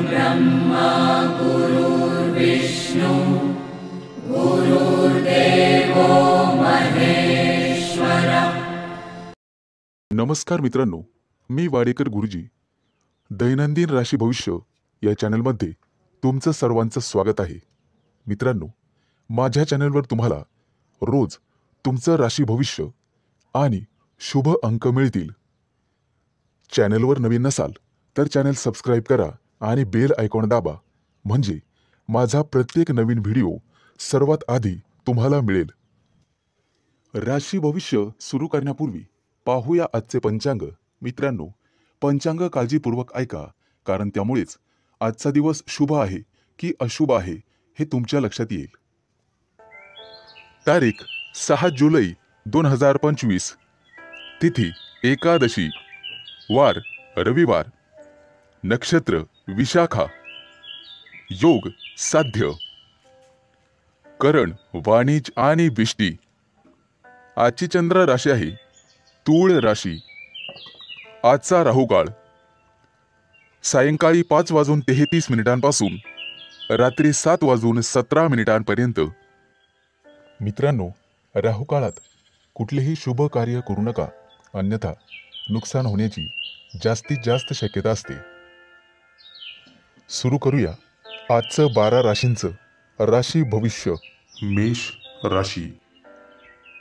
ब्रह्मा गुरुर्विष्णु गुरुर्देवो महेश्वर। नमस्कार मित्रांनो, मी वाडेकर गुरुजी दैनंदिन राशी भविष्य या चॅनलमध्ये तुमचं सर्वांचं स्वागत आहे। मित्रांनो, माझ्या चॅनलवर तुम्हाला रोज तुमचं राशी भविष्य आणि शुभ अंक मिळतील। चॅनलवर नवीन नसाल तर चॅनल सबस्क्राइब करा आणि बेल आयकॉन दाबा, म्हणजे माझा प्रत्येक नवीन व्हिडिओ सर्वात आधी तुम्हाला मिळेल। राशी भविष्य सुरू करण्यापूर्वी पाहूया आजचे पंचांग। मित्रांनो, पंचांग काळजीपूर्वक ऐका, कारण त्यामुळेच आजचा दिवस शुभ आहे की अशुभ आहे हे तुमच्या लक्षात येईल। तारीख 6 जुलै 2025, तिथी एकादशी, वार रविवार, नक्षत्र विशाखा, योग साध्य, करण वाणिज्य आणि बिष्टी। आजची चंद्र राशी आहे तूळ राशी। आजचा राहुकाळ सायंकाळी 5:33 पासून रात्री 7:17 पर्यंत। मित्रांनो, राहुकाळात कुठलेही शुभ कार्य करू नका, अन्यथा नुकसान होण्याची जास्तीत जास्त शक्यता असते। सुरू करूया आजचं 12 राशींचं राशी भविष्य। मेष राशी।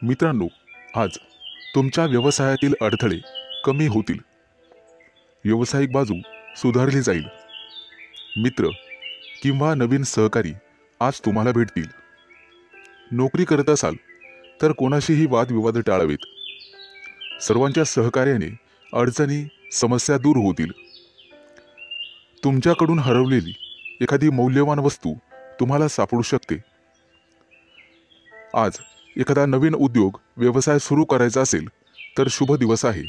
मित्रांनो, आज तुमच्या व्यवसायातील अडथळे कमी होतील, व्यावसायिक बाजू सुधारली जाईल। मित्र किंवा नवीन सहकारी आज तुम्हाला भेटतील। नोकरी करत असाल तर कोणाशीही वादविवाद टाळावेत। सर्वांच्या सहकार्याने अडचणी समस्या दूर होतील। तुमच्याकडून हरवलेली एखादी मौल्यवान वस्तू तुम्हाला सापडू शकते। आज एखादा नवीन उद्योग व्यवसाय सुरू करायचा असेल तर शुभ दिवस आहे।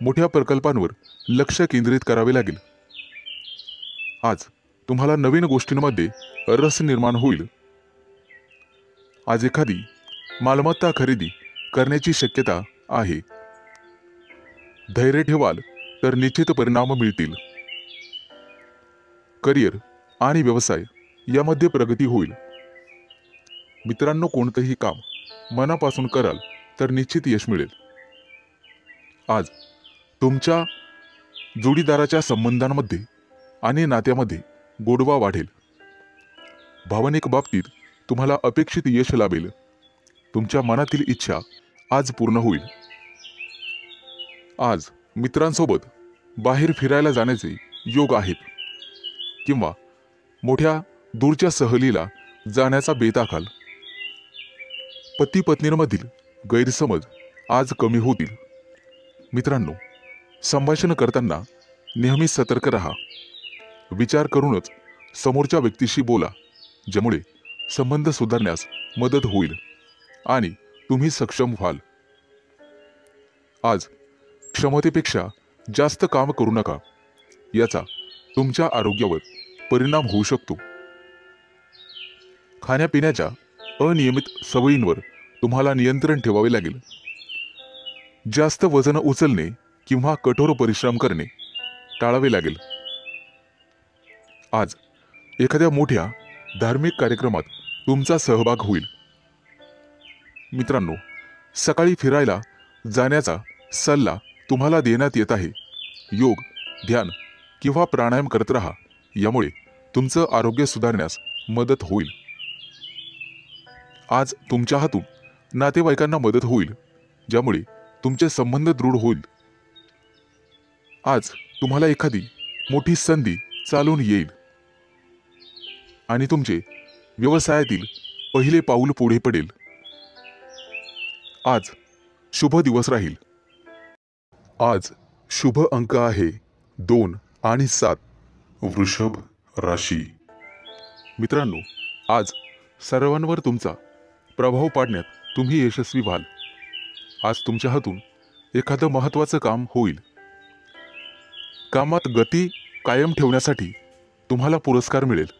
मोठ्या प्रकल्पांवर लक्ष केंद्रित करावे लागेल। आज तुम्हाला नवीन गोष्टींमध्ये रस निर्माण होईल। आज एखादी मालमत्ता खरेदी करण्याची शक्यता आहे। धैर्य ठेवाल तर निश्चित परिणाम मिळतील। करिअर आणि व्यवसाय यामध्ये प्रगती होईल। मित्रांनो, कोणतेही काम मनापासून कराल तर निश्चित यश मिळेल। आज तुमच्या जोडीदाराच्या संबंधांमध्ये आणि नात्यामध्ये गोडवा वाढेल। भावनिक बाबतीत तुम्हाला अपेक्षित यश लाभेल। तुमच्या मनातील इच्छा आज पूर्ण होईल। आज मित्रांसोबत बाहेर फिरायला जाण्याचे योग आहेत, किंवा मोठ्या दूरच्या सहलीला जाण्याचा बेत आखाल। पती पत्नींमधील गैरसमज आज कमी होतील। मित्रांनो, संभाषण करताना नेहमी सतर्क राहा। विचार करूनच समोरच्या व्यक्तीशी बोला, ज्यामुळे संबंध सुधारण्यास मदत होईल आणि तुम्ही सक्षम व्हाल। आज क्षमतेपेक्षा जास्त काम करू नका, याचा तुमच्या आरोग्यावर परिणाम होऊ शकतो। खाण्यापिण्याच्या अनियमित सवयींवर तुम्हाला नियंत्रण ठेवावे लागेल। जास्त वजन उचलणे किंवा कठोर परिश्रम करणे टाळावे लागेल। आज एखाद्या मोठ्या धार्मिक कार्यक्रमात तुमचा सहभाग होईल। मित्रांनो, सकाळी फिरायला जाण्याचा सल्ला तुम्हाला देण्यात येत आहे। योग, ध्यान किंवा प्राणायाम करत राहा, यामुळे तुमचं आरोग्य सुधारण्यास मदत होईल। आज तुमच्या हातून नातेवाईकांना मदत होईल, ज्यामुळे तुमचे संबंध दृढ होईल। आज तुम्हाला एखादी मोठी संधी चालून येईल आणि तुमचे व्यवसायातील पहिले पाऊल पुढे पडेल। आज शुभ दिवस राहील। आज शुभ अंक आहे 2 आणि 7। वृषभ राशी। मित्रांनो, आज सर्वांवर तुमचा प्रभाव पाडण्यात तुम्ही यशस्वी व्हाल। आज तुमच्या हातून एखादं महत्त्वाचं काम होईल। कामात गती कायम ठेवण्यासाठी तुम्हाला पुरस्कार मिळेल।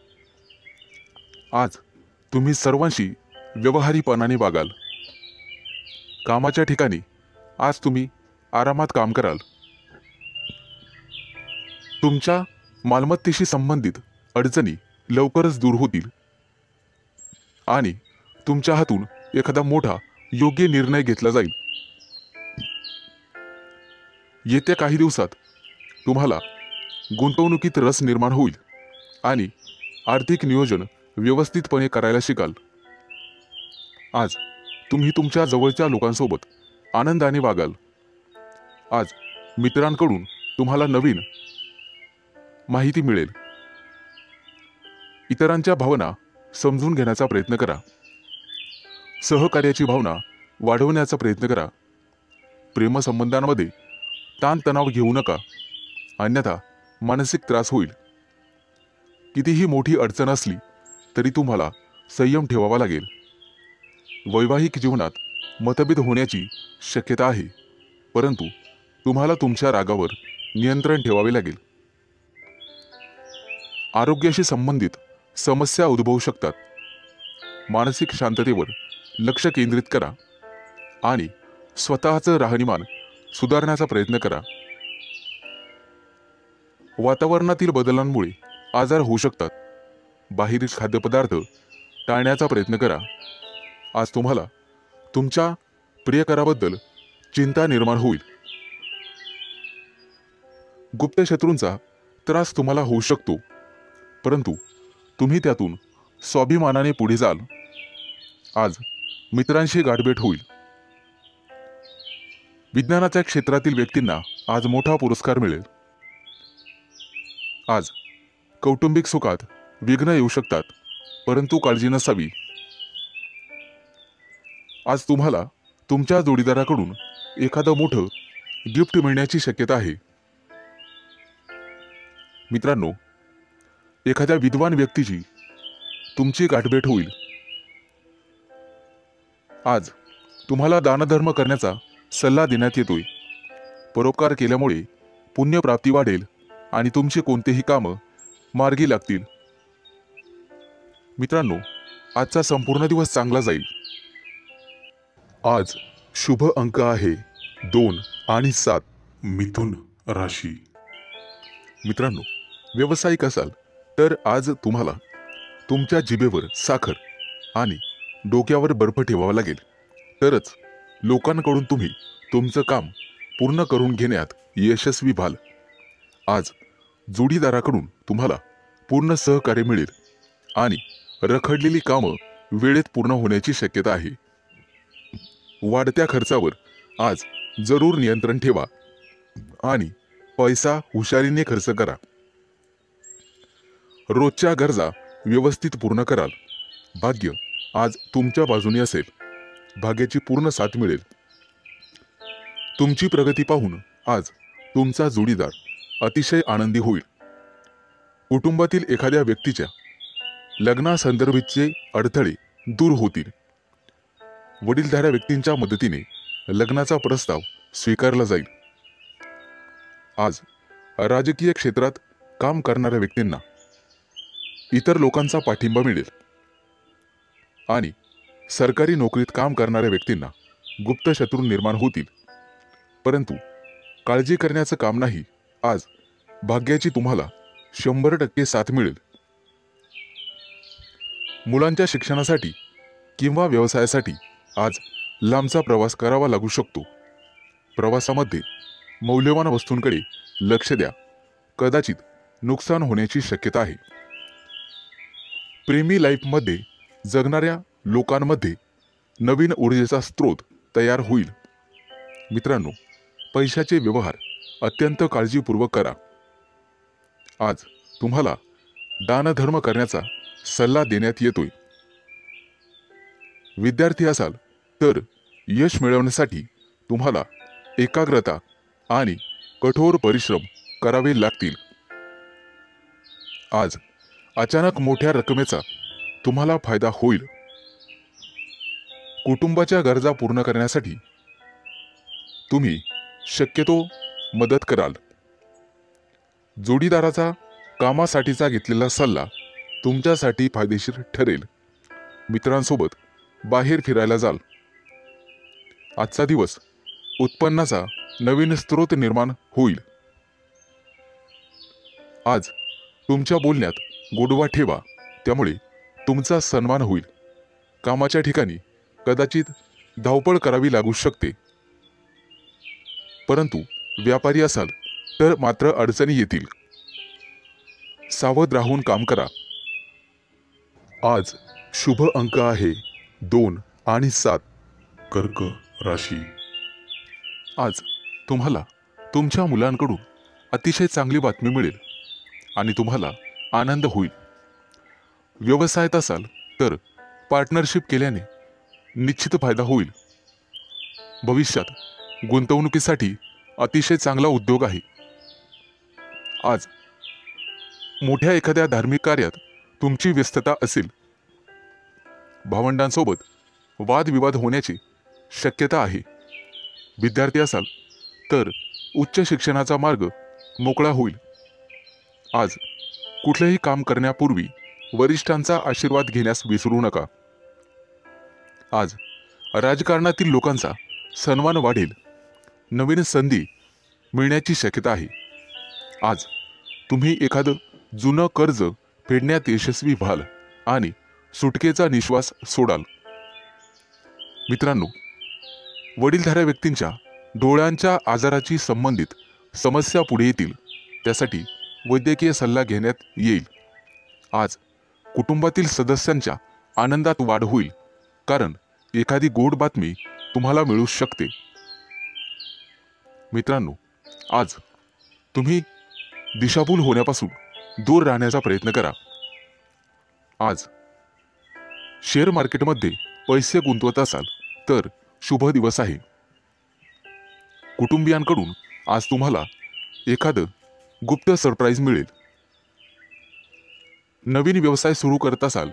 आज तुम्ही सर्वांशी व्यवहारीपणाने वागाल। कामाच्या ठिकाणी आज तुम्ही आरामात काम कराल। तुमच्या मालमत्तेशी संबंधित अडचणी लवकरच दूर होतील आणि तुमच्या हातून एखादा मोठा योग्य निर्णय घेतला जाईल। येत्या काही दिवसात तुम्हाला गुंतवणुकीत रस निर्माण होईल आणि आर्थिक नियोजन व्यवस्थितपणे करायला शिकाल। आज तुम्ही तुमच्या जवळच्या लोकांसोबत आनंदाने वागाल। आज मित्रांकडून तुम्हाला नवीन माहिती मिळेल। इतरांच्या भावना समजून घेण्याचा प्रयत्न करा। सहकार्याची भावना वाढवण्याचा प्रयत्न करा। प्रेमसंबंधांमध्ये ताणतणाव घेऊ नका, अन्यथा मानसिक त्रास होईल। कितीही मोठी अडचण असली तरी तुम्हाला संयम ठेवावा लागेल। वैवाहिक जीवनात मतभेद होण्याची शक्यता आहे, परंतु तुम्हाला तुमच्या रागावर नियंत्रण ठेवावे लागेल। आरोग्याशी संबंधित समस्या उद्भवू शकतात। मानसिक शांततेवर लक्ष केंद्रित करा आणि स्वतःचं राहणीमान सुधारण्याचा प्रयत्न करा। वातावरणातील बदलांमुळे आजार होऊ शकतात। बाहेरील खाद्यपदार्थ टाळण्याचा प्रयत्न करा। आज तुम्हाला तुमच्या प्रियकराबद्दल चिंता निर्माण होईल। गुप्त शत्रूंचा त्रास तुम्हाला होऊ शकतो, परंतु तुम्ही त्यातून स्वाभिमानाने पुढे जाल। आज मित्रांशी गाठभेट होईल। विज्ञानाच्या क्षेत्रातील व्यक्तींना आज मोठा पुरस्कार मिळेल। आज कौटुंबिक सुखात विघ्न येऊ शकतात, परंतु काळजी नसावी। आज तुम्हाला तुमच्या जोडीदाराकडून एखादं मोठं गिफ्ट मिळण्याची शक्यता आहे। मित्रांनो, एखाद्या विद्वान व्यक्तीची तुमची गाठभेट होईल। आज तुम्हाला दानधर्म करण्याचा सल्ला देण्यात येतोय। परोपकार केल्यामुळे पुण्यप्राप्ती वाढेल आणि तुमचे कोणतेही कामं मार्गी लागतील। मित्रांनो, आजचा संपूर्ण दिवस चांगला जाईल। आज शुभ अंक आहे 2 आणि 7। मिथुन राशी। मित्रांनो, व्यावसायिक असाल तर आज तुम्हाला तुमच्या जिभेवर साखर आणि डोक्यावर बर्फ ठेवावा लागेल, तरच लोकांकडून तुम्ही तुमचं काम पूर्ण करून घेण्यात यशस्वी व्हाल। आज जोडीदाराकडून तुम्हाला पूर्ण सहकार्य मिळेल आणि रखडलेली कामं वेळेत पूर्ण होण्याची शक्यता आहे। वाढत्या खर्चावर आज जरूर नियंत्रण ठेवा आणि पैसा हुशारीने खर्च करा। रोजच्या गरजा व्यवस्थित पूर्ण कराल। भाग्य आज तुमच्या बाजूने असेल। भाग्याची पूर्ण साथ मिळेल। तुमची प्रगती पाहून आज तुमचा जोडीदार अतिशय आनंदी होईल। कुटुंबातील एखाद्या व्यक्तीच्या लग्नासंदर्भाचे अडथळे दूर होतील। वडीलधाऱ्या व्यक्तींच्या मदतीने लग्नाचा प्रस्ताव स्वीकारला जाईल। आज राजकीय क्षेत्रात काम करणाऱ्या व्यक्तींना इतर लोकांचा पाठिंबा मिळेल आणि सरकारी नोकरीत काम करणाऱ्या व्यक्तींना गुप्त शत्रू निर्माण होतील, परंतु काळजी करण्याचं काम नाही। आज भाग्याची तुम्हाला 100% साथ मिळेल। मुलांच्या शिक्षणासाठी किंवा व्यवसायासाठी आज लांबचा प्रवास करावा लागू शकतो। प्रवासामध्ये मौल्यवान वस्तूंकडे लक्ष द्या, कदाचित नुकसान होण्याची शक्यता आहे। प्रेमी लाईफमध्ये जगणाऱ्या लोकांमध्ये नवीन ऊर्जेचा स्रोत तयार होईल। मित्रांनो, पैशाचे व्यवहार अत्यंत काळजीपूर्वक करा। आज तुम्हाला दानधर्म करण्याचा सल्ला देण्यात येतोय। विद्यार्थी असाल तर यश मिळवण्यासाठी तुम्हाला एकाग्रता आणि कठोर परिश्रम करावे लागतील। आज अचानक मोठ्या रकमेचा तुम्हाला फायदा होईल। कुटुंबाच्या गरजा पूर्ण करण्यासाठी तुम्ही शक्यतो मदत कराल। जोडीदाराचा कामासाठीचा घेतलेला सल्ला तुमच्यासाठी फायदेशीर ठरेल। मित्रांसोबत बाहेर फिरायला जाल। आजचा दिवस उत्पन्नाचा नवीन स्रोत निर्माण होईल। आज तुमच्या बोलण्यात गोडवा ठेवा, त्यामुळे तुमचा सन्मान होईल. कामाच्या ठिकाणी कदाचित धावपळ करावी लागू शकते, परंतु व्यापारी असाल तर मात्र अडचणी येतील. सावध राहून काम करा. आज शुभ अंक आहे 2 आणि 7. कर्क राशी. आज तुम्हाला तुमच्या मुलांकडून अतिशय चांगली बातमी मिळेल आणि तुम्हाला आनंद होईल. व्यवसायात असाल तर पार्टनरशिप केल्याने निश्चित फायदा होईल. भविष्यात गुंतवणुकीसाठी अतिशय चांगला उद्योग आहे. आज मोठ्या एखाद्या धार्मिक कार्यात तुमची व्यस्तता असेल. भावंडांसोबत वादविवाद होण्याची शक्यता आहे. विद्यार्थी असाल तर उच्च शिक्षणाचा मार्ग मोकळा होईल. आज कुठलेही काम करण्यापूर्वी वरिष्ठांचा आशीर्वाद घेण्यास विसरू नका. आज राजकारणातील लोकांचा सन्मान वाढेल. नवीन संधी मिळण्याची शक्यता आहे. आज तुम्ही एखादं जुनं कर्ज फेडण्यात यशस्वी व्हाल आणि सुटकेचा निश्वास सोडाल. मित्रांनो, वडीलधाऱ्या व्यक्तींच्या डोळ्यांच्या आजाराची संबंधित समस्या पुढे येतील. त्यासाठी वैद्यकीय सल्ला घेण्यात येईल. आज कुटुंबातील सदस्यांच्या आनंदात वाढ होईल, कारण एखादी गोड बातमी तुम्हाला मिळू शकते. मित्रांनो, आज तुम्ही दिशाभूल होण्यापासून दूर राहण्याचा प्रयत्न करा. आज शेअर मार्केटमध्ये पैसे गुंतवत असाल तर शुभ दिवस आहे. कुटुंबियांकडून आज तुम्हाला एखादं गुप्त सरप्राईज मिळेल. नवीन व्यवसाय सुरू करत असाल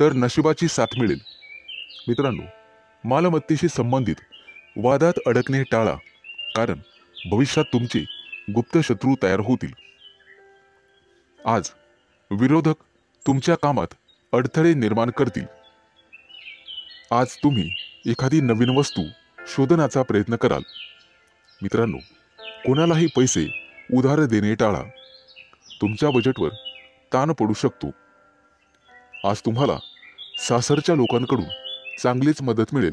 तर नशिबाची साथ मिळेल. मित्रांनो, मालमत्तेशी संबंधित वादात अडकणे टाळा, कारण भविष्यात तुमचे गुप्त शत्रू तयार होतील. आज विरोधक तुमच्या कामात अडथळे निर्माण करतील. आज तुम्ही एखादी नवीन वस्तू शोधण्याचा प्रयत्न कराल. मित्रांनो, कोणालाही पैसे उधार देणे टाळा. तुमच्या बजेटवर ताण पडू शकतो. आज तुम्हाला सासरच्या लोकांकडून चांगलीच मदत मिळेल.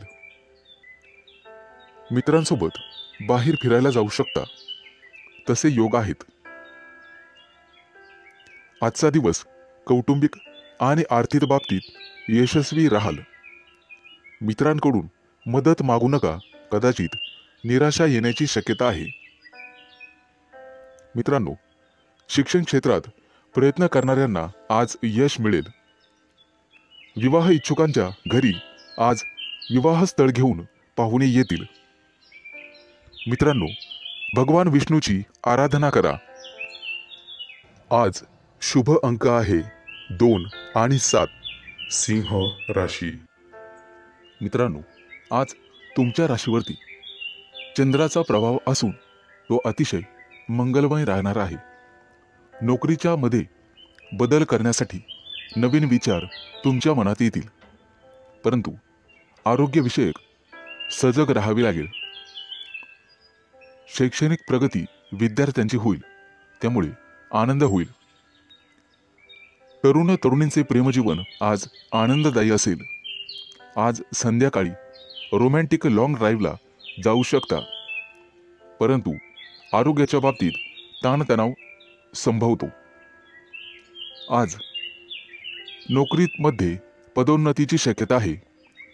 मित्रांसोबत बाहेर फिरायला जाऊ शकता, तसे योग आहेत. आजचा दिवस कौटुंबिक आणि आर्थिक बाबतीत यशस्वी राहाल. मित्रांकडून मदत मागू नका, कदाचित निराशा येण्याची शक्यता आहे. मित्रांनो, शिक्षण क्षेत्रात प्रयत्न करणाऱ्यांना आज यश मिळेल. विवाह इच्छुकांच्या घरी आज विवाहस्थळ घेऊन पाहुणे येतील. मित्रांनो, भगवान विष्णूची आराधना करा. आज शुभ अंक आहे 2 आणि 7. सिंह राशी. मित्रांनो, आज तुमच्या राशीवरती चंद्राचा प्रभाव असून तो अतिशय मंगलमय राहणार आहे. नोकरीच्या मध्ये बदल करण्यासाठी नवीन विचार तुमच्या मनात येतील, परंतु आरोग्यविषयक सजग राहावे लागेल. शैक्षणिक प्रगती विद्यार्थ्यांची होईल, त्यामुळे आनंद होईल. तरुण तरुणींचे प्रेमजीवन आज आनंददायी असेल. आज संध्याकाळी रोमॅन्टिक लॉंग ड्राईव्हला जाऊ शकता, परंतु आरोग्याच्या बाबतीत ताणतणाव संभवतो. आज नोकरीमध्ये पदोन्नतीची शक्यता आहे,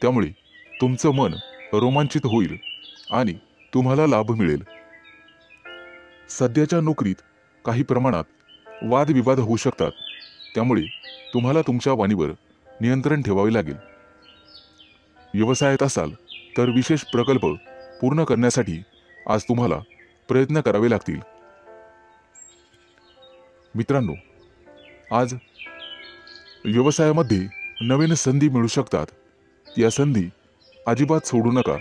त्यामुळे तुमचं मन रोमांचित होईल आणि तुम्हाला लाभ मिळेल. सध्याच्या नोकरीत काही प्रमाणात वादविवाद होऊ शकतात, त्यामुळे तुम्हाला तुमच्या वाणीवर नियंत्रण ठेवावे लागेल. व्यवसायात असाल तर विशेष प्रकल्प पूर्ण करण्यासाठी आज तुम्हाला प्रयत्न करावे लागतील. मित्रांनो, आज व्यवसायामध्ये नवीन संधी मिळू शकतात. या संधी अजिबात सोडू नका.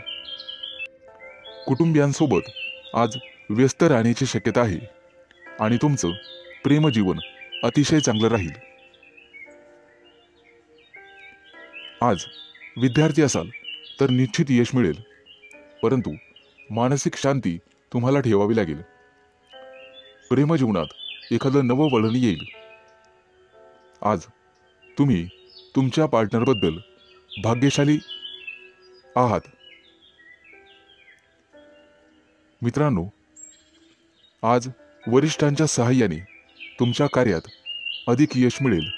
कुटुंबियांसोबत आज व्यस्त राहण्याची शक्यता आहे आणि तुमचं प्रेमजीवन अतिशय चांगलं राहील. आज विद्यार्थी असाल तर निश्चित यश मिळेल, परंतु मानसिक शांती तुम्हाला ठेवावी लागेल. प्रेमजीवनात एखादं नवं वळण येईल, आज तुम्ही तुमच्या पार्टनरबद्दल भाग्यशाली आहात. मित्रांनो, आज वरिष्ठांच्या सहाय्याने तुमच्या कार्यात अधिक यश मिळेल.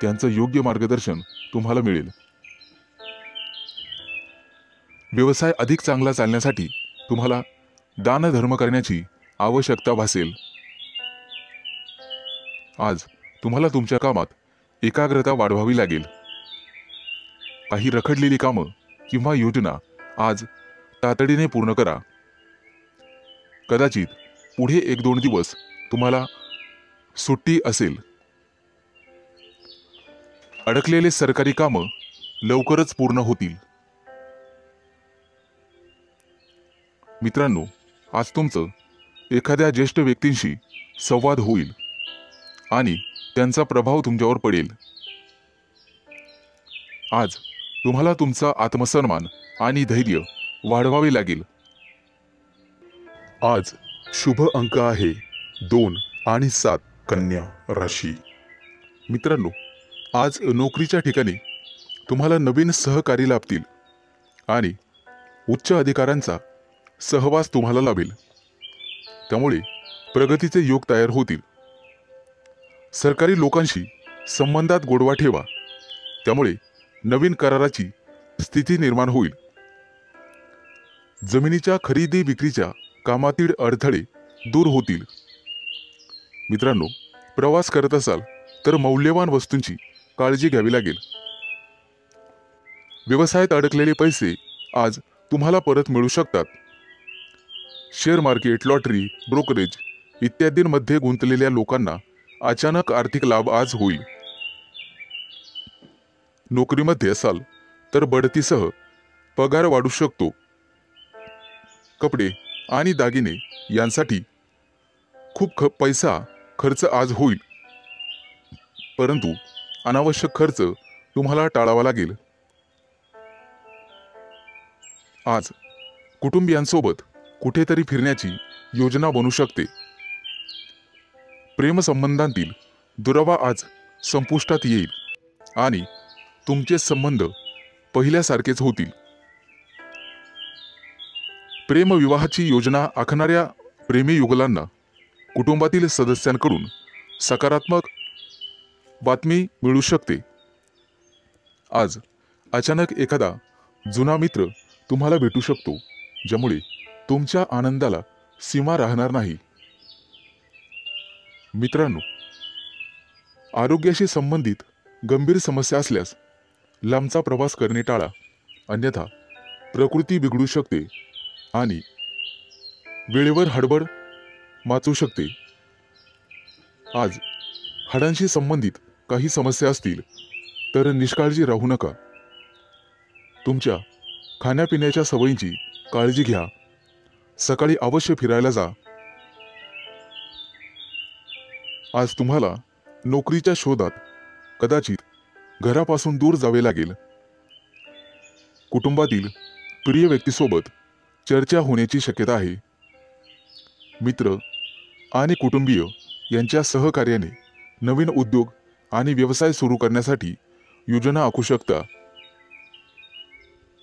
त्यांचं योग्य मार्गदर्शन तुम्हाला मिळेल. व्यवसाय अधिक चांगला चालण्यासाठी तुम्हाला दानधर्म करण्याची आवश्यकता भासेल. आज तुम्हाला तुमच्या कामात एकाग्रता वाढवावी लागेल. काही रखडलेली कामं किंवा योजना आज तातडीने पूर्ण करा. कदाचित पुढे 1-2 दिवस तुम्हाला सुट्टी असेल. अडकलेले सरकारी कामं लवकरच पूर्ण होतील. मित्रांनो, आज तुमचं एखाद्या ज्येष्ठ व्यक्तींशी संवाद होईल आणि त्यांचा प्रभाव तुमच्यावर पडेल. आज तुम्हाला तुमचा आत्मसन्मान आणि धैर्य वाढवावे लागेल. आज शुभ अंक आहे 2 आणि 7. कन्या राशी. मित्रांनो, आज नोकरीच्या ठिकाणी तुम्हाला नवीन सहकारी लाभतील आणि उच्च अधिकाऱ्यांचा सहवास तुम्हाला लाभेल. त्यामुळे प्रगतीचे योग तयार होतील. सरकारी लोकांशी संबंधात गोडवा ठेवा. त्यामुळे नवीन कराराची स्थिती निर्माण होईल. जमिनीच्या खरेदी विक्रीच्या कामातील अडथळे दूर होतील. मित्रांनो, प्रवास करत असाल तर मौल्यवान वस्तूंची काळजी घ्यावी लागेल. व्यवसायात अडकलेले पैसे आज तुम्हाला परत मिळू शकतात. शेअर मार्केट, लॉटरी, ब्रोकरेज इत्यादींमध्ये गुंतलेल्या लोकांना अचानक आर्थिक लाभ आज होईल. नोकरीमध्ये असाल तर बढतीसह पगार वाढू शकतो. कपडे आणि दागिने यांसाठी खूप पैसा खर्च आज होईल. परंतु अनावश्यक खर्च तुम्हाला टाळावा लागेल. आज कुटुंबियांसोबत कुठेतरी फिरण्याची योजना बनू शकते. प्रेमसंबंधांतील दुरावा आज संपुष्टात येईल आणि तुमचे संबंध पहिल्यासारखेच होतील. प्रेमविवाहाची योजना आखणाऱ्या प्रेमी युगलांना कुटुंबातील सदस्यांकडून सकारात्मक बातमी मिळू शकते. आज अचानक एखादा जुना मित्र तुम्हाला भेटू शकतो, ज्यामुळे तुमच्या आनंदाला सीमा राहणार नाही. मित्रांनो, आरोग्याशी संबंधित गंभीर समस्या असल्यास लांबचा प्रवास करणे टाळा, अन्यथा प्रकृती बिघडू शकते आणि वेळेवर हडबड माचू शकते. आज हाडांशी संबंधित काही समस्या असतील तर निष्काळजी राहू नका. तुमच्या खाण्यापिण्याच्या सवयींची काळजी घ्या. सकाळी अवश्य फिरायला जा. आज तुम्हाला नोकरीच्या शोधात कदाचित घरापासून दूर जावे लागेल. कुटुंबातील प्रिय व्यक्तीसोबत चर्चा होण्याची शक्यता आहे. मित्र आणि कुटुंबीय यांच्या सहकार्याने नवीन उद्योग आणि व्यवसाय सुरू करण्यासाठी योजना आखू शकता.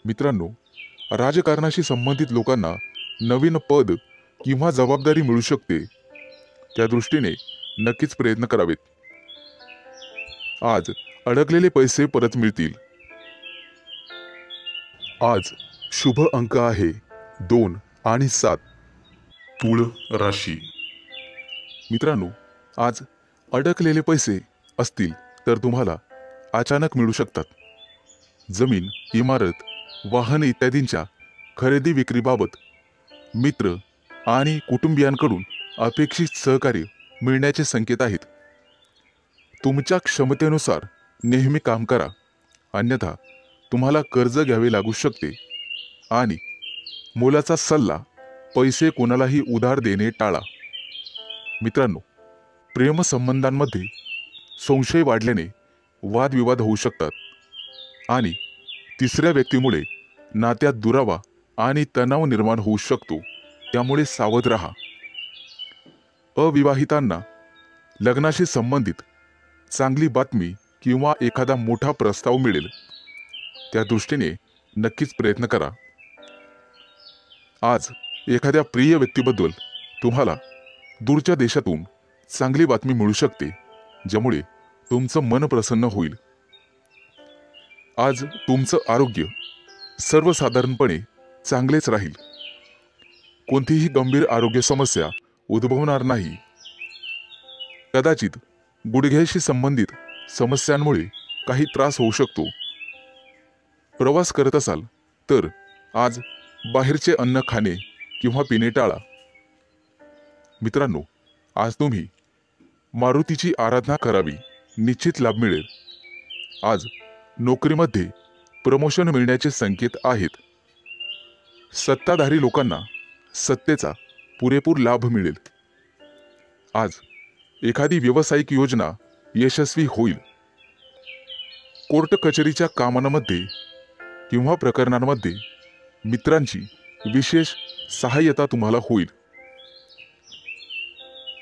मित्रांनो, राजकारणाशी संबंधित लोकांना नवीन पद किंवा जबाबदारी मिळू शकते. त्या दृष्टीने नक्कीच प्रयत्न करावेत. आज अडकलेले पैसे परत मिळतील. आज शुभ अंक आहे 2 आणि 7. तुळ राशी. मित्रांनो, आज अडकलेले पैसे असतील तर तुम्हाला अचानक मिळू शकतात. जमीन, इमारत, वाहन इत्यादींच्या खरेदी विक्रीबाबत मित्र आणि कुटुंबियांकडून अपेक्षित सहकार्य मिळण्याचे संकेत आहेत. तुमच्या क्षमतेनुसार नेहमी काम करा, अन्यथा तुम्हाला कर्ज घ्यावे लागू शकते. आणि मोलाचा सल्ला, पैसे कोणालाही उधार देणे टाळा. मित्रांनो, प्रेमसंबंधांमध्ये संशय वाढल्याने वादविवाद होऊ शकतात आणि तिसऱ्या व्यक्तीमुळे नात्यात दुरावा आणि तणाव निर्माण होऊ शकतो. त्यामुळे सावध राहा. अविवाहितांना लग्नाशी संबंधित चांगली बातमी किंवा एखादा मोठा प्रस्ताव मिळेल, त्या दृष्टीने नक्कीच प्रयत्न करा. आज एखाद्या प्रिय व्यक्तीबद्दल तुम्हाला दूरच्या देशातून चांगली बातमी मिळू शकते, ज्यामुळे तुमचं मन प्रसन्न होईल. आज तुमचं आरोग्य सर्वसाधारणपणे चांगलेच राहील. कोणतीही गंभीर आरोग्य समस्या उद्भवणार नाही. कदाचित गुडघ्याशी संबंधित समस्यांमुळे काही त्रास होऊ शकतो. प्रवास करत असाल तर आज बाहेरचे अन्न खाणे किंवा पिणे टाळा. मित्रांनो, आज तुम्ही मारुतीची आराधना करावी, निश्चित लाभ मिळेल. आज नोकरीमध्ये प्रमोशन मिळण्याचे संकेत आहेत. सत्ताधारी लोकांना सत्तेचा पुरेपूर लाभ मिळेल. आज एखादी व्यावसायिक योजना यशस्वी होईल. कोर्ट कचेरीच्या कामांमध्ये किंवा प्रकरणांमध्ये मित्रांची विशेष सहाय्यता तुम्हाला होईल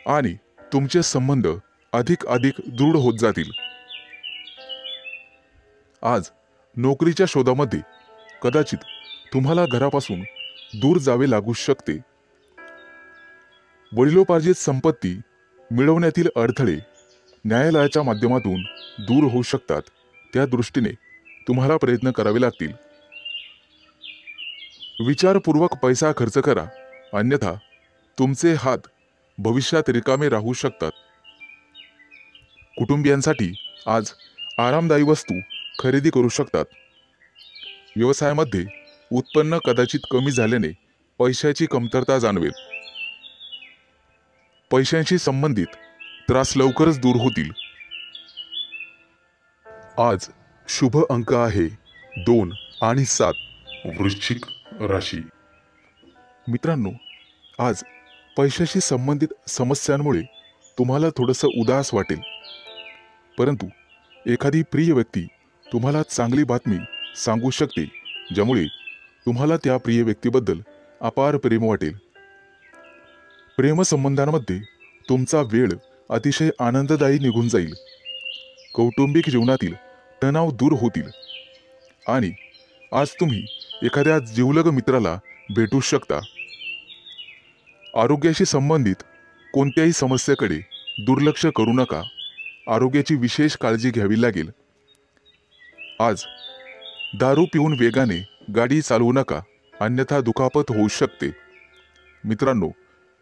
आणि तुमचे संबंध अधिक दृढ होत जातील. आज नोकरीच्या शोधामध्ये कदाचित तुम्हाला घरापासून दूर जावे लागू शकते. वडिलोपार्जित संपत्ती मिळवण्यातील अडथळे न्यायालयाच्या माध्यमातून दूर होऊ शकतात. त्या दृष्टीने तुम्हाला प्रयत्न करावे लागतील. विचारपूर्वक पैसा खर्च करा, अन्यथा तुमचे हात भविष्यात रिकामे राहू शकतात. कुटुंबियांसाठी आज आरामदायी वस्तू खरेदी करू शकतात. व्यवसायामध्ये उत्पन्न कदाचित कमी झाल्याने पैशाची कमतरता जाणवेल. पैशांशी संबंधित त्रास लवकरच दूर होतील. आज शुभ अंक आहे 2 आणि 7. वृश्चिक राशी. मित्रांनो, आज पैशाशी संबंधित समस्यांमुळे तुम्हाला थोडंसं उदास वाटेल, परंतु एखादी प्रिय व्यक्ती तुम्हाला चांगली बातमी सांगू शकते, ज्यामुळे तुम्हाला त्या प्रिय व्यक्तीबद्दल अपार प्रेम वाटेल. प्रेमसंबंधांमध्ये तुमचा वेळ अतिशय आनंददायी निघून जाईल. कौटुंबिक जीवनातील तणाव दूर होतील आणि आज तुम्ही एखाद्या जिवलग मित्राला भेटू शकता. आरोग्याशी संबंधित कोणत्याही समस्येकडे दुर्लक्ष करू नका. आरोग्याची विशेष काळजी घ्यावी लागेल. आज दारू पिऊन वेगाने गाडी चालवू नका, अन्यथा दुखापत होऊ शकते. मित्रांनो,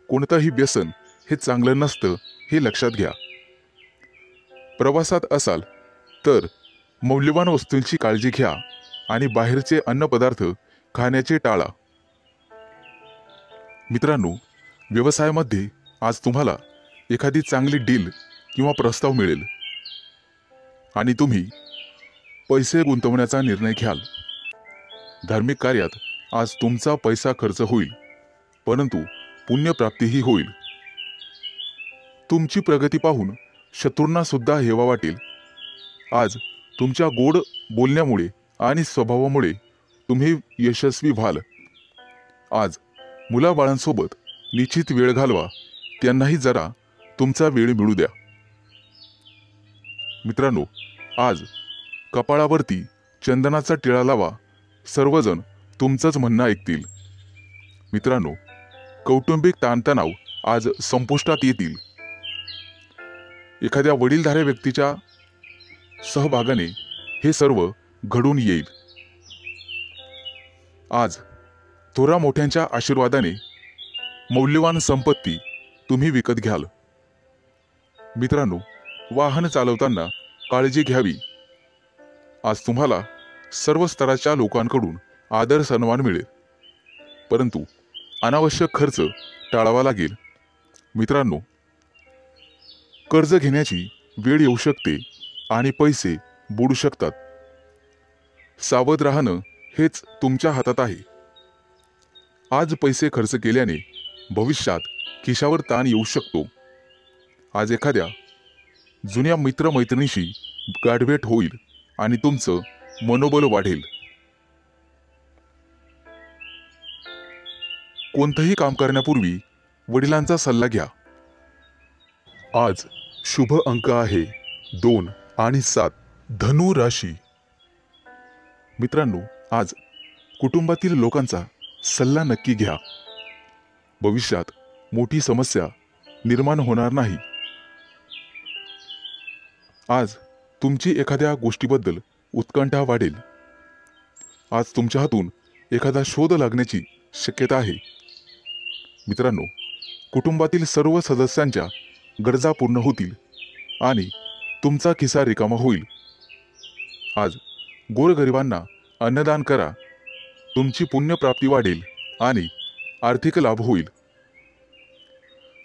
कोणतंही व्यसन हे चांगलं नसतं, हे लक्षात घ्या. प्रवासात असाल तर मौल्यवान वस्तूंची काळजी घ्या आणि बाहेरचे अन्नपदार्थ खाण्याचे टाळा. मित्रांनो, व्यवसायामध्ये आज तुम्हाला एखादी चांगली डील किंवा प्रस्ताव मिळेल आणि तुम्ही पैसे गुंतवण्याचा निर्णय घ्याल. धार्मिक कार्यात आज तुमचा पैसा खर्च होईल, परंतु पुण्यप्राप्तीही होईल. तुमची प्रगती पाहून शत्रूंना सुद्धा हेवा वाटेल. आज तुमच्या गोड बोलण्यामुळे आणि स्वभावामुळे तुम्ही यशस्वी व्हाल. आज मुलाबाळांसोबत निश्चित वेळ घालवा, त्यांनाही जरा तुमचा वेळ मिळू द्या. मित्रांनो, आज कपाळावरती चंदनाचा टिळा लावा, सर्वजण तुमचंच म्हणणं ऐकतील. मित्रांनो, कौटुंबिक ताणतणाव आज संपुष्टात येतील. एखाद्या वडीलधाऱ्या व्यक्तीच्या सहभागाने हे सर्व घडून येईल. आज थोरा मोठ्यांच्या आशीर्वादाने मौल्यवान संपत्ती तुम्ही विकत घ्याल. मित्रांनो, वाहन चालवताना काळजी घ्यावी. आज तुम्हाला सर्व स्तराच्या लोकांकडून आदर सन्मान मिळेल, परंतु अनावश्यक खर्च टाळावा लागेल. मित्रांनो, कर्ज घेण्याची वेळ येऊ शकते आणि पैसे बुडू शकतात. सावध राहणं हेच तुमच्या हातात आहे. आज पैसे खर्च केल्याने भविष्यात खिशावर ताण येऊ शकतो. आज एखाद्या जुन्या मित्रमैत्रिणीशी गाठभेट होईल आणि तुमचं मनोबल वाढेल. कोणतंही काम करण्यापूर्वी वडिलांचा सल्ला घ्या. आज शुभ अंक आहे 2 आणि 7 धनु राशी. मित्रांनो, आज कुटुंबातील लोकांचा सल्ला नक्की घ्या. भविष्यात मोठी समस्या निर्माण होणार नाही. आज तुमची एखाद्या गोष्टीबद्दल उत्कंठा वाढेल. आज तुमच्या हातून एखादा शोध लागण्याची शक्यता आहे. मित्रांनो, कुटुंबातील सर्व सदस्यांच्या गरजा पूर्ण होतील आणि तुमचा खिसा रिकामा होईल. आज गोरगरिबांना अन्नदान करा. तुमची पुण्यप्राप्ती वाढेल आणि आर्थिक लाभ होईल.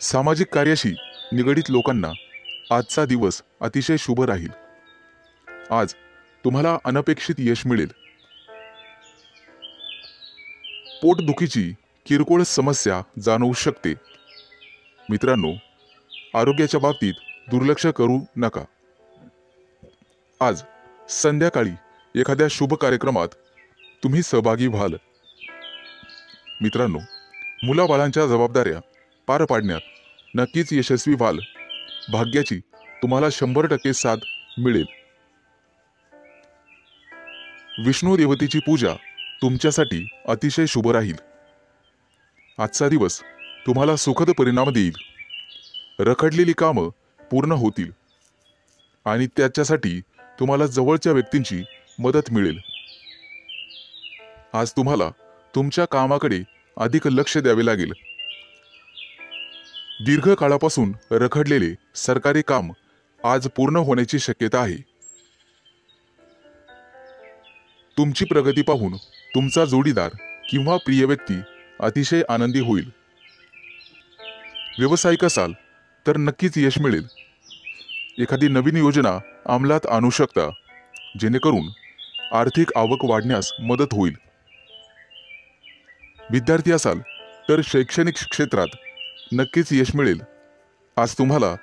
सामाजिक कार्याशी निगडित लोकांना आजचा दिवस अतिशय शुभ राहील. आज तुम्हाला अनपेक्षित यश मिळेल. पोटदुखीची किरकोळ समस्या जाणवू शकते. मित्रांनो, आरोग्याच्या बाबतीत दुर्लक्ष करू नका. आज संध्याकाळी एखाद्या शुभ कार्यक्रमात तुम्ही सहभागी व्हाल. मित्रांनो, मुलाबाळांच्या जबाबदाऱ्या पार पाडण्यात नक्कीच यशस्वी व्हाल. भाग्याची तुम्हाला 100% साथ मिळेल. विष्णू देवतेची पूजा तुमच्यासाठी अतिशय शुभ राहील. आजचा दिवस तुम्हाला सुखद परिणाम देईल. रखडलेली कामं पूर्ण होतील आणि त्याच्यासाठी तुम्हाला जवळच्या व्यक्तींची मदत मिळेल. आज तुम्हाला तुमच्या कामाकडे अधिक लक्ष द्यावे लागेल. दीर्घकाळापासून रखडलेले सरकारी काम आज पूर्ण होण्याची शक्यता आहे. तुमची प्रगती पाहून तुमचा जोडीदार किंवा प्रिय व्यक्ती अतिशय आनंदी होईल. व्यावसायिक असाल तर नक्कीच यश मिळेल. एखादी नवीन योजना अंमलात आणू शकता, जेणेकरून आर्थिक आवक वाढण्यास मदत होईल. विद्यार्थी असाल तर शैक्षणिक क्षेत्रात नक्कीच यश मिळेल. आज तुम्हाला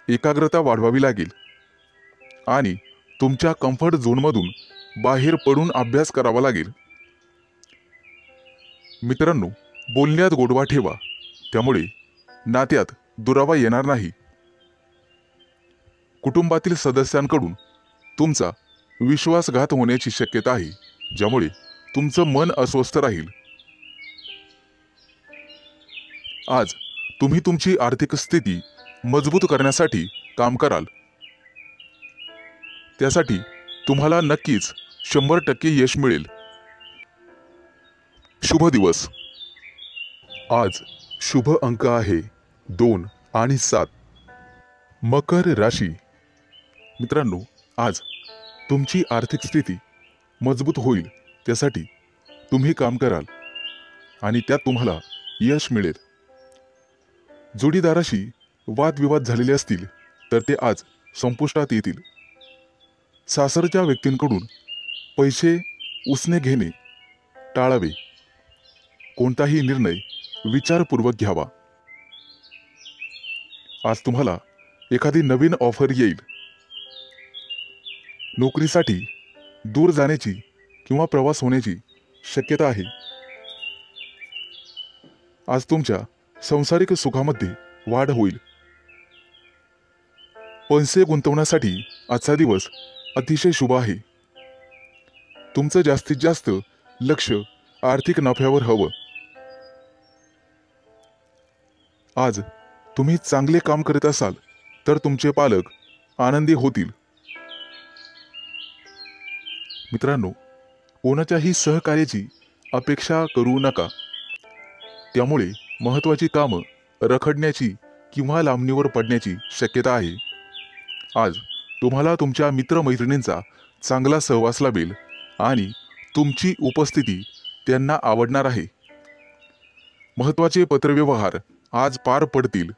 एकाग्रता वाढवावी लागेल आणि तुमच्या कम्फर्ट झोनमधून बाहेर पडून अभ्यास करावा लागेल. मित्रांनो, बोलण्यात गोडवा ठेवा, त्यामुळे नात्यात दुरावा येणार नाही. कुटुंबातील सदस्यांकडून तुमचा विश्वासघात होण्याची शक्यता आहे, ज्यामुळे तुमचं मन अस्वस्थ राहील. आज तुम्ही तुमची आर्थिक स्थिती मजबूत करण्यासाठी काम कराल. त्यासाठी तुम्हाला नक्कीच 100% यश मिळेल. शुभ दिवस. आज शुभ अंक आहे 2 आणि 7. मकर राशी. मित्रांनो, आज तुमची आर्थिक स्थिती मजबूत होईल. त्यासाठी तुम्ही काम कराल आणि त्यात तुम्हाला यश मिळेल. जोडीदाराशी वादविवाद झालेले असतील तर ते आज संपुष्टात येतील. सासरच्या व्यक्तींकडून पैसे उसने घेणे टाळावे. कोणताही निर्णय विचारपूर्वक घ्यावा. आज तुम्हाला एखादी नवीन ऑफर येईल. नोकरीसाठी दूर जाण्याची किंवा प्रवास होण्याची शक्यता आहे. आज तुमच्या सांसारिक सुखामध्ये वाढ होईल. पैसे गुंतवण्यासाठी आजचा दिवस अतिशय शुभ आहे. तुमचं जास्तीत जास्त लक्ष आर्थिक नफ्यावर हवं. आज तुम्ही चांगले काम करत असाल तर तुमचे पालक आनंदी होतील. मित्रांनो, कोणाच्याही सहकार्याची अपेक्षा करू नका. त्यामुळे महत्त्वाची कामं रखडण्याची किंवा लांबणीवर पडण्याची शक्यता आहे. आज तुम्हाला तुमच्या मित्रमैत्रिणींचा चांगला सहवास लाभेल आणि तुमची उपस्थिती त्यांना आवडणार आहे. महत्त्वाचे पत्रव्यवहार आज पार पडतील.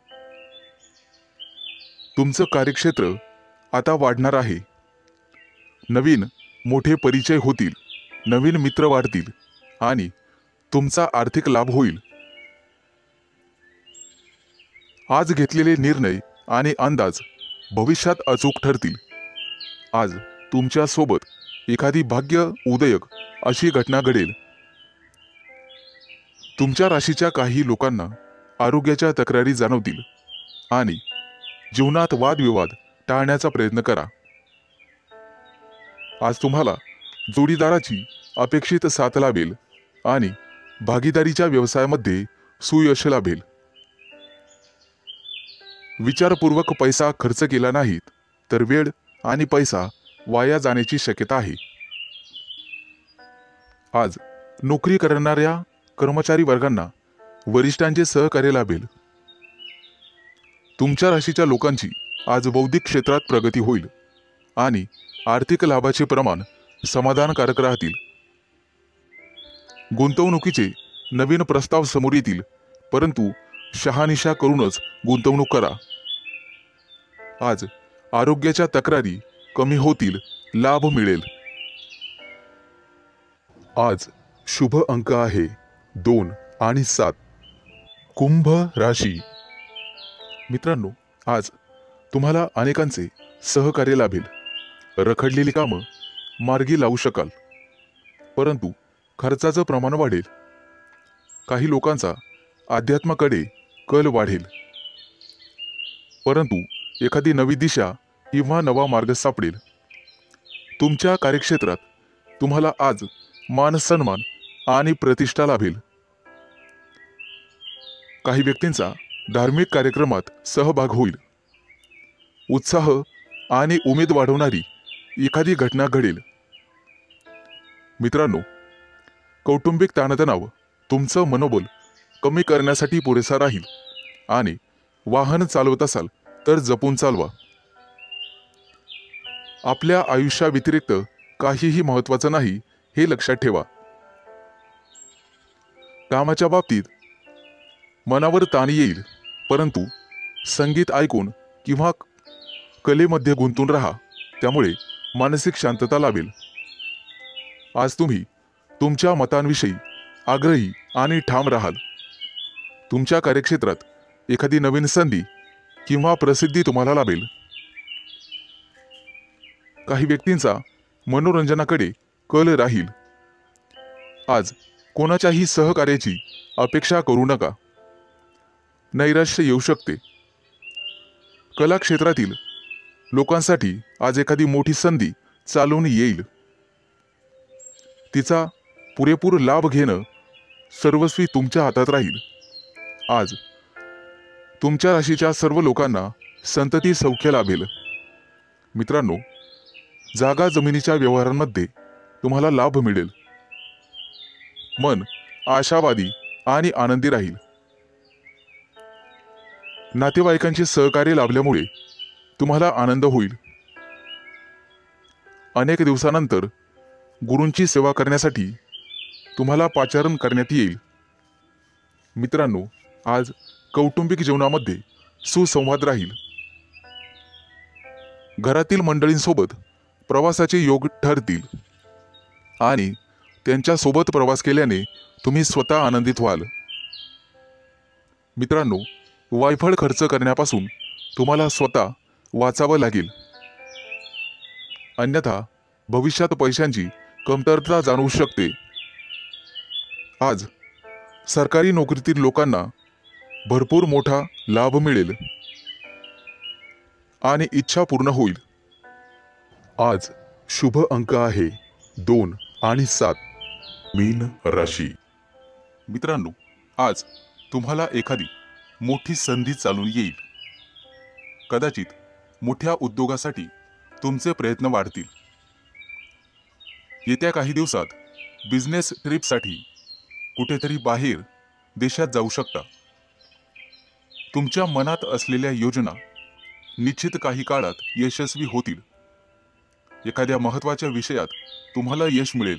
तुमचं कार्यक्षेत्र आता वाढणार आहे. नवीन मोठे परिचय होतील. नवीन मित्र वाढतील आणि तुमचा आर्थिक लाभ होईल. आज घेतलेले निर्णय आणि अंदाज भविष्यात अचूक ठरतील. आज तुमच्या सोबत एखादी भाग्य उदयक अशी घटना घडेल. तुमच्या राशीच्या काही लोकांना आरोग्याच्या तक्रारी जाणवतील आणि जीवनात वादविवाद टाळण्याचा प्रयत्न करा. आज तुम्हाला जोडीदाराची अपेक्षित साथ लाभेल आणि भागीदारीच्या व्यवसायामध्ये सुयश लाभेल. विचारपूर्वक पैसा खर्च केला नाहीत तर वेळ आणि पैसा वाया जाण्याची शक्यता आहे. आज नोकरी करणाऱ्या कर्मचारी वर्गांना वरिष्ठांचे सहकार्य लाभेल. तुमच्या राशीच्या लोकांची आज बौद्धिक क्षेत्रात प्रगती होईल आणि आर्थिक लाभाचे प्रमाण समाधानकारक राहतील. गुंतवणुकीचे नवीन प्रस्ताव समोर येतील, परंतु शहानिशा करूनच गुंतवणूक करा. आज आरोग्याच्या तक्रारी कमी होतील, लाभ मिळेल. आज शुभ अंक आहे 2 आणि 7. कुंभ राशी. मित्रांनो, आज तुम्हाला अनेकांचे सहकार्य लाभेल. रखडलेली कामं मार्गी लावू शकाल, परंतु खर्चाचं प्रमाण वाढेल. काही लोकांचा अध्यात्माकडे कल वाढेल, परंतु एखादी नवी दिशा किंवा नवा मार्ग सापडेल. तुमच्या कार्यक्षेत्रात तुम्हाला आज मान सन्मान आणि प्रतिष्ठा लाभेल. काही व्यक्तींचा धार्मिक कार्यक्रमात सहभाग होईल. उत्साह आणि उमेद वाढवणारी एखादी घटना घडेल. मित्रांनो, कौटुंबिक ताणतणाव तुमचं मनोबल कमी करण्यासाठी पुरेसा राहील आणि वाहन चालवत असाल तर जपून चालवा. आपल्या आयुष्याव्यतिरिक्त काहीही महत्त्वाचं नाही हे लक्षात ठेवा. कामाच्या बाबतीत मनावर ताण येईल, परंतु संगीत ऐकून किंवा कलेमध्ये गुंतून राहा, त्यामुळे मानसिक शांतता लाभेल. आज तुम्ही तुमच्या मतांविषयी आग्रही आणि ठाम राहाल. तुमच्या कार्यक्षेत्रात एखादी नवीन संधी किंवा प्रसिद्धी तुम्हाला लाभेल. काही व्यक्तींचा मनोरंजनाकडे कल राहील. आज कोणाच्याही सहकार्याची अपेक्षा करू नका, नैराश्य येऊ शकते. कला क्षेत्रातील लोकांसाठी आज एखादी मोठी संधी चालून येईल. तिचा पुरेपूर लाभ घेणं सर्वस्वी तुमच्या हातात राहील. आज तुमच्या राशीच्या सर्व लोकांना संतती सौख्य लाभेल. मित्रांनो, जागा जमिनीच्या व्यवहारांमध्ये तुम्हाला लाभ मिळेल. मन आशावादी आणि आनंदी राहील. नातेवाईकांचे सहकार्य लाभल्यामुळे तुम्हाला आनंद होईल. अनेक दिवसानंतर गुरूंची सेवा करण्यासाठी तुम्हाला पाचारण करण्यात येईल. मित्रांनो, आज कौटुंबिक जीवनामध्ये सुसंवाद राहील. घरातील मंडळींसोबत प्रवासाचे योग ठरतील आणि त्यांच्या सोबत प्रवास केल्याने तुम्ही स्वतः आनंदित व्हाल. मित्रांनो, वायफळ खर्च करण्यापासून तुम्हाला स्वतः वाचावं लागेल, अन्यथा भविष्यात पैशांची कमतरता जाणवू शकते. आज सरकारी नोकरीतील लोकांना भरपूर मोठा लाभ मिळेल आणि इच्छा पूर्ण होईल. आज शुभ अंक आहे 2 आणि 7. मीन राशी. मित्रांनो, आज तुम्हाला एखादी मोठी संधी चालून येईल. कदाचित मोठ्या उद्योगासाठी तुमचे प्रयत्न वाढतील. येत्या काही दिवसात बिझनेस ट्रिपसाठी कुठेतरी बाहेर देशात जाऊ शकता. तुमच्या मनात असलेल्या योजना निश्चित काही काळात यशस्वी होतील. एखाद्या महत्त्वाच्या विषयात तुम्हाला यश मिळेल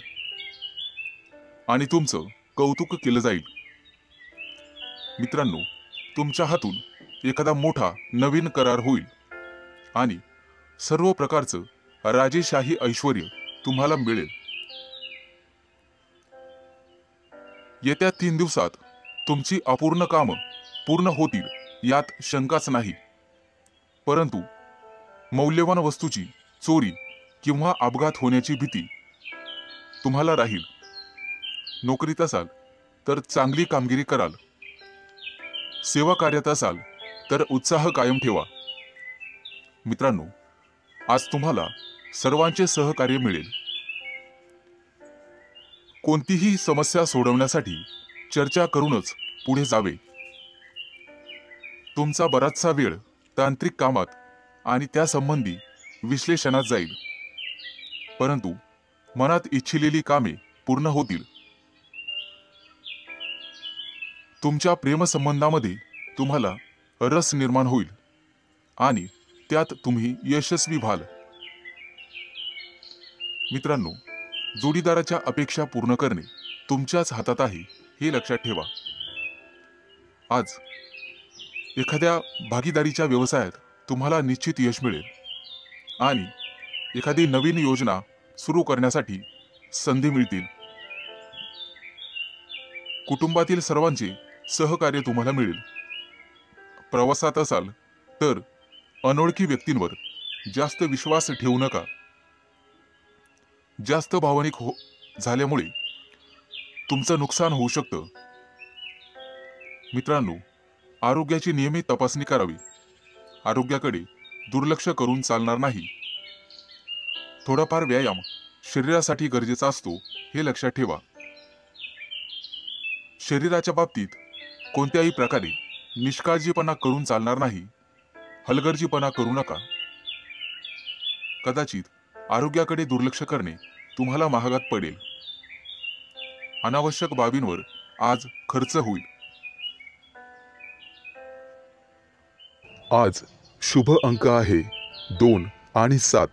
आणि तुमचं कौतुक केलं जाईल. मित्रांनो, तुमच्या हातून एखादा मोठा नवीन करार होईल आणि सर्व प्रकारचं राजेशाही ऐश्वर्य तुम्हाला मिळेल. येत्या 3 दिवसात तुमची अपूर्ण कामं पूर्ण होतील यात शंकाच नाही, परंतु मौल्यवान वस्तूची चोरी किंवा अपघात होण्याची भीती तुम्हाला राहील. नोकरीत असाल तर चांगली कामगिरी कराल. सेवा कार्यात असाल तर उत्साह कायम ठेवा. मित्रांनो, आज तुम्हाला सर्वांचे सहकार्य मिळेल. कोणतीही समस्या सोडवण्यासाठी चर्चा करूनच पुढे जावे. तुमचा बराचसा वेळ तांत्रिक कामात आणि त्यासंबंधी विश्लेषणात जाईल, परंतु मनात इच्छिलेली कामे पूर्ण होतील. तुमच्या प्रेमसंबंधामध्ये तुम्हाला रस निर्माण होईल आणि त्यात तुम्ही यशस्वी व्हाल. मित्रांनो, जोडीदाराच्या अपेक्षा पूर्ण करणे तुमच्याच हातात आहे हे लक्षात ठेवा. आज एखाद्या भागीदारीच्या व्यवसायात तुम्हाला निश्चित यश मिळेल आणि एखादी नवीन योजना सुरू करण्यासाठी संधी मिळतील. कुटुंबातील सर्वांचे सहकार्य तुम्हाला मिळेल. प्रवासात असाल तर अनोळखी व्यक्तींवर जास्त विश्वास ठेवू नका. जास्त भावनिक झाल्यामुळे तुमचं नुकसान होऊ शकतं. मित्रांनो, आरोग्याची नियमित तपासणी करावी. आरोग्याकडे दुर्लक्ष करून चालणार नाही. थोडाफार व्यायाम शरीरासाठी गरजेचा असतो हे लक्षात ठेवा. शरीराच्या बाबतीत कोणत्याही प्रकारे निष्काळजीपणा करून चालणार नाही. हलगर्जीपणा करू नका. कदाचित आरोग्याकडे दुर्लक्ष करणे तुम्हाला महागात पडेल. अनावश्यक बाबींवर आज खर्च होईल. आज शुभ अंक आहे 2 आणि 7.